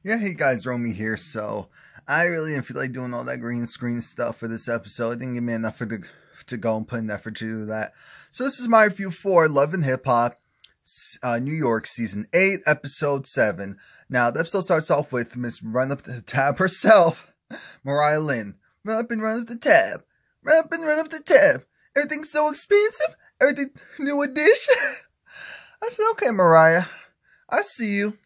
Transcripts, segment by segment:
Yeah, hey guys, Romie here. So, I really didn't feel like doing all that green screen stuff for this episode. It didn't give me enough to go and put an effort to do that. So, this is my review for Love and Hip Hop, New York, Season 8, Episode 7. Now, the episode starts off with Miss Run Up the Tab herself, Mariah Lynn. Run up and run up the tab. Run up and run up the tab. Everything's so expensive. Everything, new edition. I said, okay, Mariah, I see you.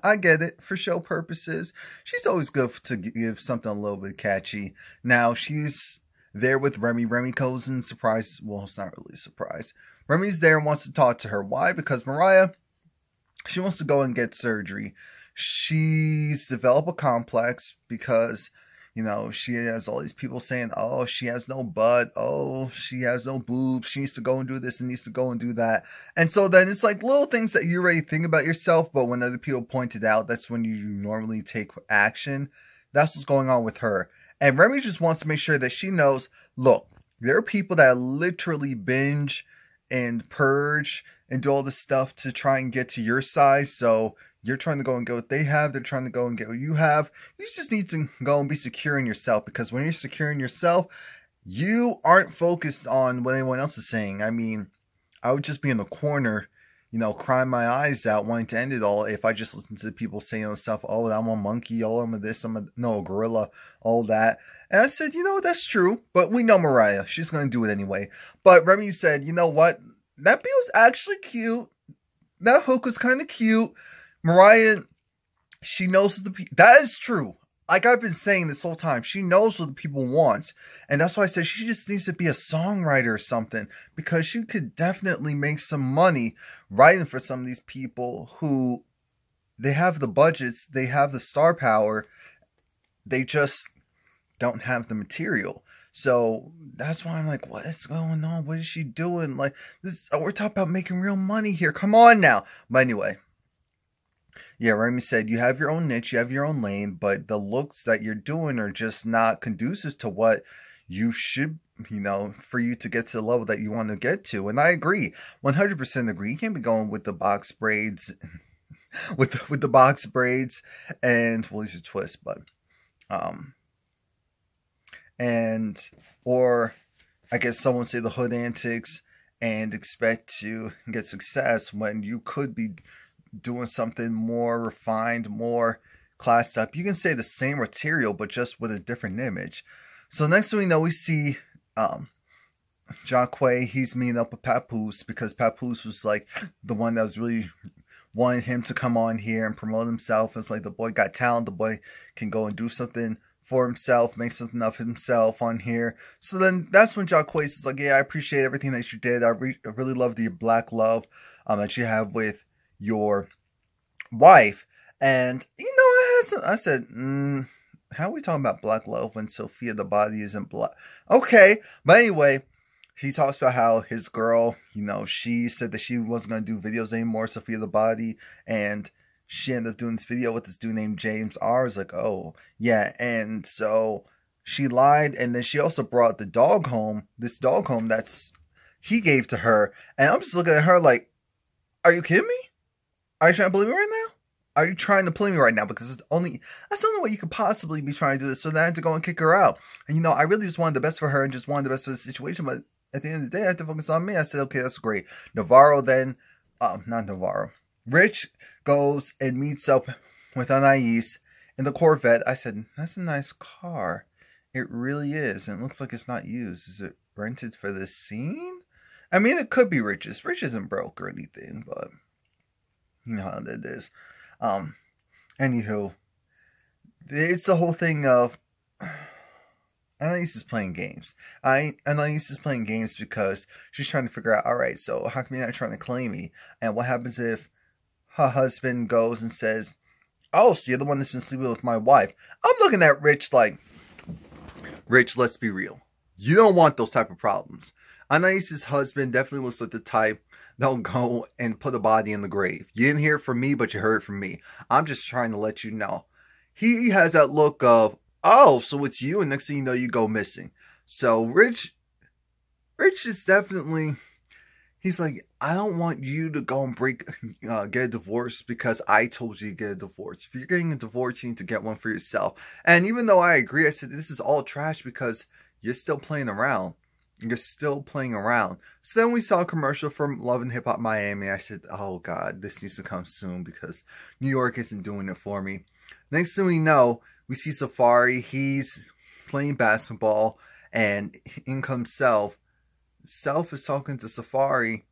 I get it. For show purposes, she's always good to give something a little bit catchy. Now, she's there with Remy. Remy goes and surprise. Well, it's not really a surprise. Remy's there and wants to talk to her. Why? Because Mariah, she wants to go and get surgery. She's developed a complex because, you know, she has all these people saying, oh, she has no butt. Oh, she has no boobs. She needs to go and do this and needs to go and do that. And so then it's like little things that you already think about yourself, but when other people point it out, that's when you normally take action. That's what's going on with her. And Remy just wants to make sure that she knows, look, there are people that literally binge and purge and do all this stuff to try and get to your size. So you're trying to go and get what they have. They're trying to go and get what you have. You just need to go and be secure in yourself, because when you're secure in yourself, you aren't focused on what anyone else is saying. I mean, I would just be in the corner, you know, crying my eyes out, wanting to end it all if I just listened to people saying stuff. Oh, I'm a monkey. Oh, I'm a this. I'm a gorilla. All that. And I said, you know, that's true. But we know Mariah. She's going to do it anyway. But Remy said, you know what? That beat was actually cute. That hook was kind of cute. Mariah, she knows what that is true. Like I've been saying this whole time, she knows what the people want. And that's why I said she just needs to be a songwriter or something, because she could definitely make some money writing for some of these people who, they have the budgets, they have the star power, they just don't have the material. So that's why I'm like, what is going on? What is she doing? Like, this, we're talking about making real money here. Come on now. But anyway. Yeah, Remy said, you have your own niche, you have your own lane, but the looks that you're doing are just not conducive to what you should, you know, for you to get to the level that you want to get to. And I agree, 100% agree. You can't be going with the box braids, with the box braids, and, well, these are twists, but, and, or, I guess someone say the hood antics, and expect to get success when you could be doing something more refined, more classed up. You can say the same material, but just with a different image. So next thing we know, we see Joc, he's meeting up with Papoose, because Papoose was like the one that was really wanting him to come on here and promote himself. It's like the boy got talent, the boy can go and do something for himself, make something of himself on here. So then that's when Joc is like, yeah, I appreciate everything that you did. I really love the black love that you have with your wife. And you know, I said, how are we talking about black love when Sophia the body isn't black? Okay, but anyway, he talks about how his girl, you know, she said that she wasn't going to do videos anymore, Sophia the body, and she ended up doing this video with this dude named James R. I was like, oh yeah. And so she lied, and then she also brought the dog home, this dog home that's he gave to her. And I'm just looking at her like, are you kidding me? Are you trying to play me right now? Are you trying to play me right now? Because that's the only way you could possibly be trying to do this. So then I had to go and kick her out. And you know, I really just wanted the best for her and just wanted the best for the situation. But at the end of the day, I had to focus on me. I said, okay, that's great. Navarro then, not Navarro. Rich goes and meets up with Anais in the Corvette. I said, that's a nice car. It really is. And it looks like it's not used. Is it rented for this scene? I mean, it could be Rich's. Rich isn't broke or anything, but you know how that is. Anywho, it's the whole thing of Anais is playing games. Anais is playing games because she's trying to figure out, alright, so how come you're not trying to claim me? And what happens if her husband goes and says, oh, so you're the one that's been sleeping with my wife? I'm looking at Rich like, Rich, let's be real. You don't want those type of problems. Anais's husband definitely looks like the type that'll go and put a body in the grave. You didn't hear it from me, but you heard it from me. I'm just trying to let you know. He has that look of, oh, so it's you, and next thing you know, you go missing. So Rich is definitely, he's like, I don't want you to go and get a divorce because I told you to get a divorce. If you're getting a divorce, you need to get one for yourself. And even though I agree, I said, this is all trash because you're still playing around. You're still playing around. So then we saw a commercial from Love and Hip Hop Miami. I said, oh God, this needs to come soon because New York isn't doing it for me. Next thing we know, we see Safari. He's playing basketball and in comes Self. Self is talking to Safari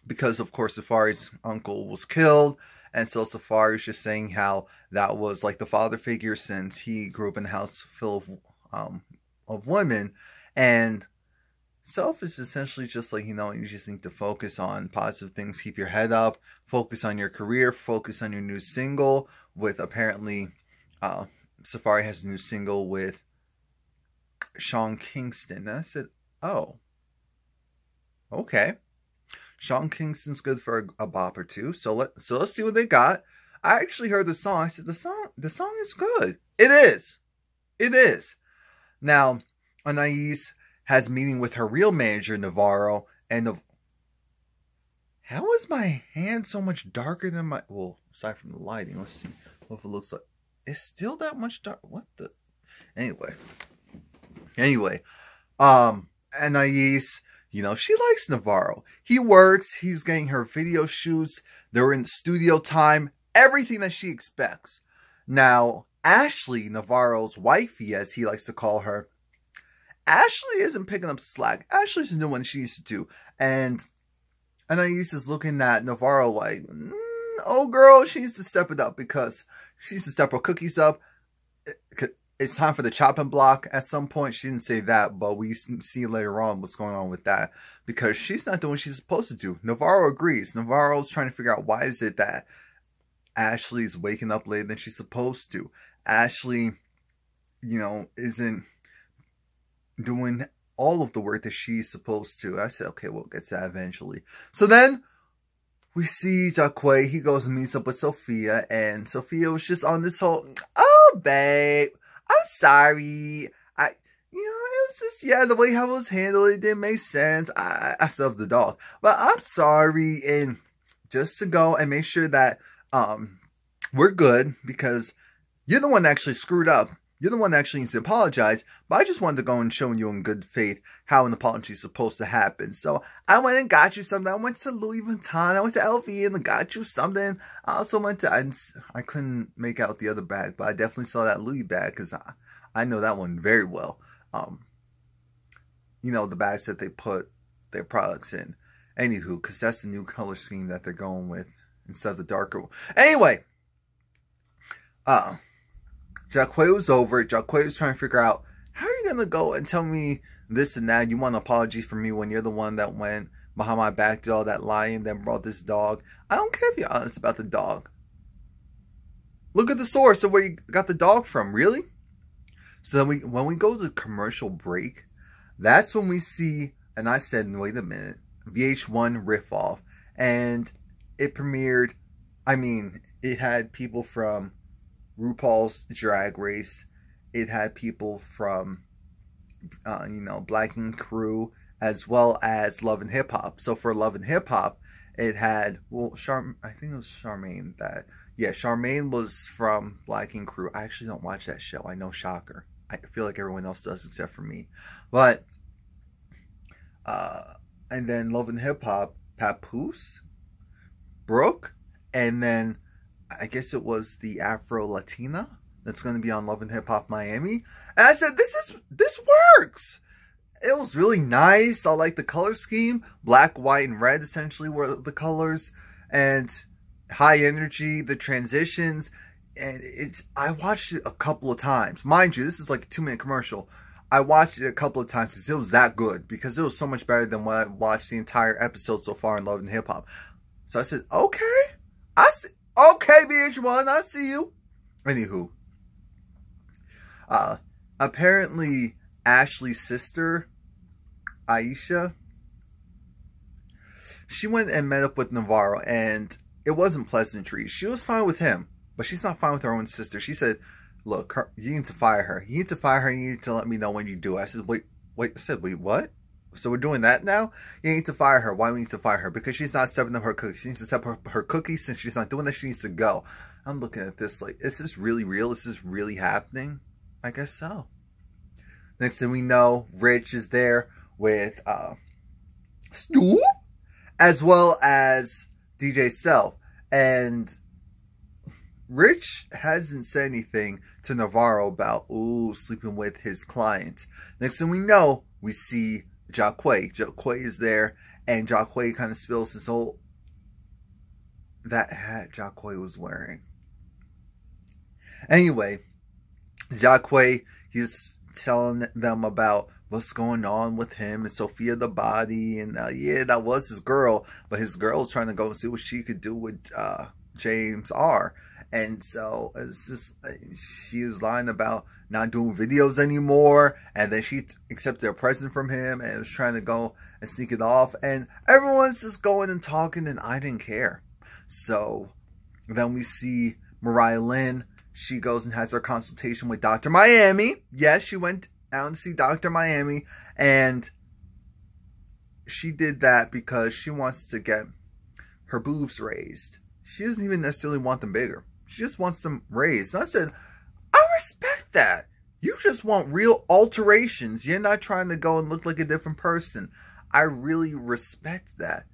because, of course, Safari's uncle was killed. And so Safari's just saying how that was like the father figure since he grew up in a house full of women. And Self is essentially just like, you know, you just need to focus on positive things. Keep your head up. Focus on your career. Focus on your new single with apparently Safari has a new single with Sean Kingston. And I said, oh. Okay, Sean Kingston's good for a bop or two. So let's see what they got. I actually heard the song. I said the song is good. It is. Now, Anais has a meeting with her real manager Navarro, and how is my hand so much darker than my? Well, aside from the lighting, let's see what it looks like. It's still that much dark. What the? Anyway, Anais. You know, she likes Navarro. He works. He's getting her video shoots. They're in studio time. Everything that she expects. Now, Ashlee, Navarro's wifey, as he likes to call her, Ashlee isn't picking up slack. Ashlee's doing what she needs to do. And Anais is looking at Navarro like, oh, girl, she needs to step it up because she needs to step her cookies up. It's time for the chopping block at some point. She didn't say that, but we see later on what's going on with that. Because she's not doing what she's supposed to do. Navarro agrees. Navarro's trying to figure out why is it that Ashlee's waking up later than she's supposed to. Ashlee, you know, isn't doing all of the work that she's supposed to. I said, okay, we'll get to that eventually. So then we see Joc. He goes and meets up with Sophia. And Sophia was just on this whole, oh, babe, I'm sorry. You know, it was just, yeah, the way how it was handled, it didn't make sense. I still have the dog. But I'm sorry. And just to go and make sure that we're good because you're the one that actually screwed up. You're the one that actually needs to apologize. But I just wanted to go and show you in good faith how an apology is supposed to happen. So I went and got you something. I went to Louis Vuitton. I went to LV and got you something. I also went to, I couldn't make out the other bag, but I definitely saw that Louis bag because I know that one very well. You know, the bags that they put their products in. Anywho, because that's the new color scheme that they're going with instead of the darker one. Anyway, Joc was over. Joc was trying to figure out, how are you going to go and tell me this and that? You want an apology from me when you're the one that went behind my back, did all that lying, then brought this dog. I don't care if you're honest about the dog. Look at the source of where you got the dog from, really? So then when we go to the commercial break, that's when we see, and I said, wait a minute, VH1 riff off. And it premiered, I mean, it had people from RuPaul's Drag Race. It had people from, you know, Black Ink Crew, as well as Love and Hip Hop. So for Love and Hip Hop, it had, well, I think it was Charmaine that, yeah, Charmaine was from Black Ink Crew. I actually don't watch that show. I know, shocker. I feel like everyone else does except for me. But, and then Love and Hip Hop, Papoose, Brooke, and then I guess it was the Afro Latina that's going to be on Love and Hip Hop Miami. And I said, this works. It was really nice. I like the color scheme. Black, white, and red essentially were the colors. And high energy, the transitions. And I watched it a couple of times. Mind you, this is like a 2-minute commercial. I watched it a couple of times because it was that good. Because it was so much better than what I watched the entire episode so far in Love and Hip Hop. So I said, okay. Okay, VH1, I see you. Anywho. Apparently, Ashlee's sister, Aisha, she went and met up with Navarro, and it wasn't pleasantries. She was fine with him, but she's not fine with her own sister. She said, look, you need to fire her. You need to fire her, and you need to let me know when you do. I said, wait, what? So we're doing that now? You need to fire her. Why do we need to fire her? Because she's not stepping up her cookies. She needs to step up her cookies. Since she's not doing that, she needs to go. I'm looking at this like, is this really real? Is this really happening? I guess so. Next thing we know, Rich is there with Snoop, as well as DJ Self. And Rich hasn't said anything to Navarro about, sleeping with his client. Next thing we know, we see Joc. Joc is there, and Joc kind of spills his whole, that hat Joc was wearing. Anyway, Joc, he's telling them about what's going on with him and Sophia the body, and yeah, that was his girl, but his girl was trying to go and see what she could do with James R. And so it's just, she was lying about not doing videos anymore, and then she accepted a present from him and was trying to go and sneak it off, and everyone's just going and talking, and I didn't care. So then we see Mariah Lynn. She goes and has her consultation with Dr. Miami. Yes, she went out to see Dr. Miami, and she did that because she wants to get her boobs raised. She doesn't even necessarily want them bigger. She just wants them raised. And I said, I respect that. You just want real alterations. You're not trying to go and look like a different person. I really respect that.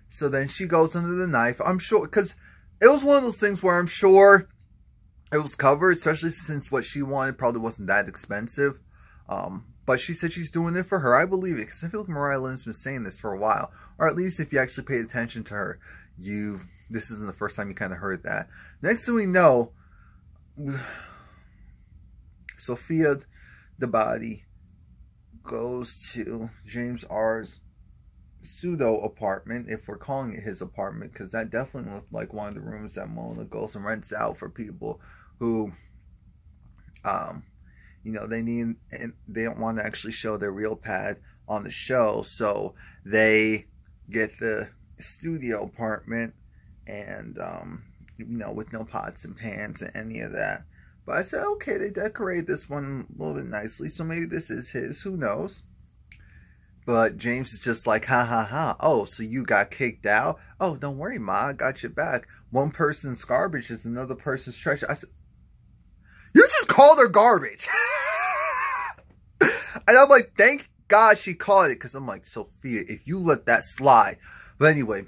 So then she goes under the knife. I'm sure, because it was one of those things where I'm sure it was covered, especially since what she wanted probably wasn't that expensive. But she said she's doing it for her. I believe it, because I feel like Mariah Lynn's been saying this for a while. Or at least if you actually paid attention to her, this isn't the first time you kind of heard that. Next thing we know, Sophia the body goes to James R's pseudo apartment, if we're calling it his apartment, because that definitely looked like one of the rooms that Mona goes and rents out for people who, you know, they need, and they don't want to actually show their real pad on the show, so they get the studio apartment, and you know, with no pots and pans and any of that. But I said, okay, they decorated this one a little bit nicely, so maybe this is his, who knows. But James is just like, ha ha ha, oh, so you got kicked out? Oh, don't worry, Ma, I got your back. One person's garbage is another person's treasure. I said, you just called her garbage. And I'm like, thank God she called it, because I'm like, Sophia, if you let that slide. But anyway,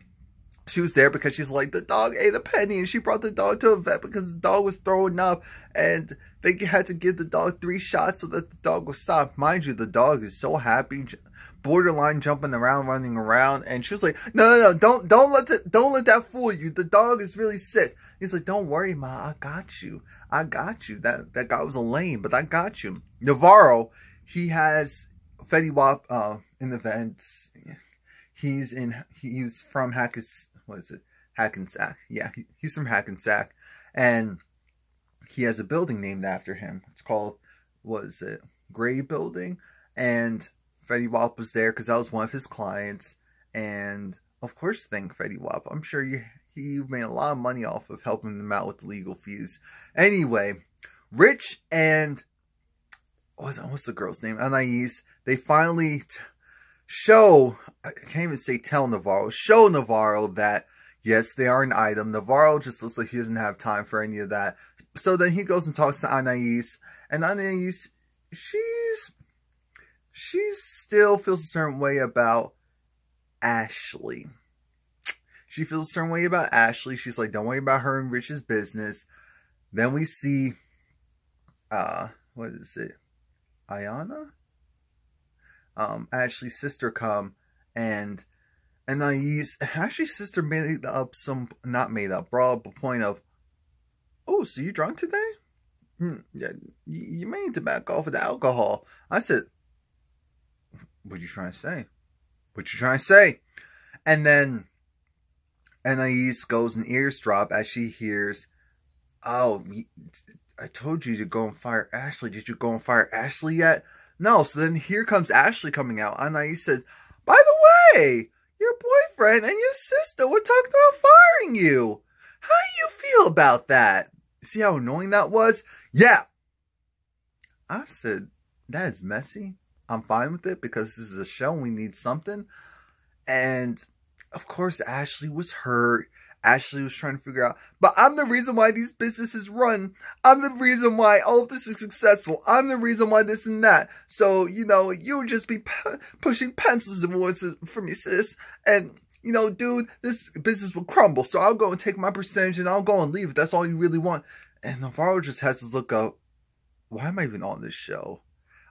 she was there because she's like, the dog ate a penny, and she brought the dog to a vet because the dog was throwing up, and they had to give the dog 3 shots so that the dog would stop. Mind you, the dog is so happy, borderline jumping around, running around, and she was like, no, don't let that fool you. The dog is really sick. He's like, don't worry, Ma, I got you. That guy was a lame, but I got you. Navarro, he has Fetty Wap in events. He's from Hackensack. Yeah, he's from Hackensack, and he has a building named after him. It's called, Gray Building, and Fetty Wap was there because that was one of his clients, and of course, thank Fetty Wap. I'm sure he made a lot of money off of helping them out with the legal fees. Anyway, Rich and what's the girl's name? Anais. They finally show, I can't even say tell Navarro, show Navarro that yes, they are an item. Navarro just looks like he doesn't have time for any of that. So then he goes and talks to Anais, and Anais, she still feels a certain way about Ashlee. She feels a certain way about Ashlee. She's like, don't worry about her and Rich's business. Then we see, what is it? Ayana? Ashlee's sister come, and Ashlee's sister made up brought up a point of, oh, so you drunk today? Yeah, you may need to back off of the alcohol. I said, what you trying to say? What you trying to say? And then Anais goes and eavesdrop as she hears, oh, I told you to go and fire Ashlee. Did you go and fire Ashlee yet? No. So then here comes Ashlee coming out. Anais said, by the way, your boyfriend and your sister were talking about firing you. How do you feel about that? See how annoying that was? Yeah. I said, that is messy. I'm fine with it because this is a show and we need something. And of course, Ashlee was hurt. Ashlee was trying to figure out, but I'm the reason why these businesses run. I'm the reason why all of this is successful. I'm the reason why this and that. So, you know, you just be pushing pencils and words for me, sis. And, you know, dude, this business will crumble. So I'll go and take my percentage and I'll go and leave if that's all you really want. And Navarro just has to look up, why am I even on this show?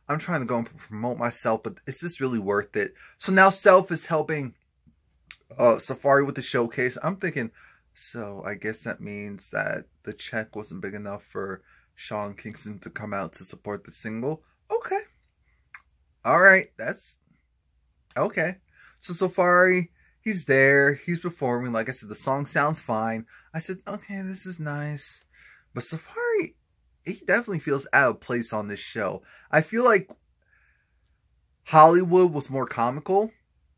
I'm trying to go and promote myself, but is this really worth it? So now Self is helping Safari with the showcase. I'm thinking, so I guess that means that the check wasn't big enough for Sean Kingston to come out to support the single. Okay. All right. That's okay. So Safari, he's there. He's performing. Like I said, the song sounds fine. I said, okay, this is nice. But Safari, he definitely feels out of place on this show. I feel like Hollywood was more comical,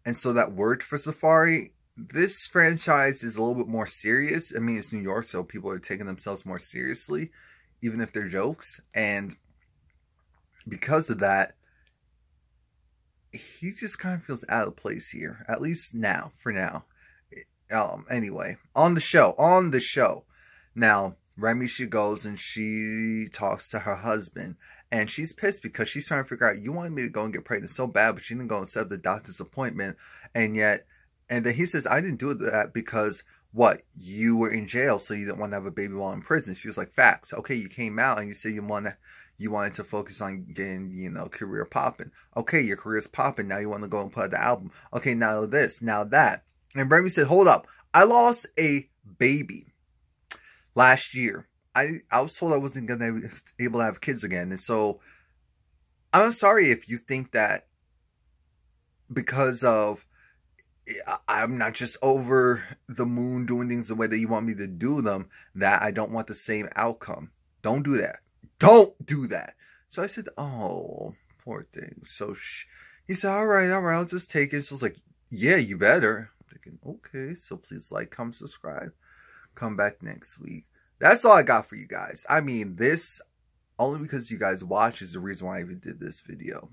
and so that worked for Safari. This franchise is a little bit more serious. I mean, it's New York, so people are taking themselves more seriously, even if they're jokes. And because of that, he just kind of feels out of place here. At least now, for now. Anyway, on the show. Now, Remy, she goes and she talks to her husband. And she's pissed because she's trying to figure out, you wanted me to go and get pregnant so bad, but she didn't go and set up the doctor's appointment. And then he says, I didn't do that because, what, you were in jail, so you didn't want to have a baby while in prison. She was like, facts. Okay, you came out and you said you wanted to focus on getting, you know, career popping. Okay, your career's popping. Now you want to go and put out the album. Okay, now this, now that. And Remy said, hold up. I lost a baby last year. I was told I wasn't going to be able to have kids again. And so I'm sorry if you think that because of I'm not just over the moon doing things the way that you want me to do them, that I don't want the same outcome. Don't do that. Don't do that. So I said, oh, poor thing. So he said, all right, I'll just take it. So I was like, yeah, you better. I'm thinking, okay, so please like, comment, subscribe. Come back next week. That's all I got for you guys. I mean, this, only because you guys watch is the reason why I even did this video.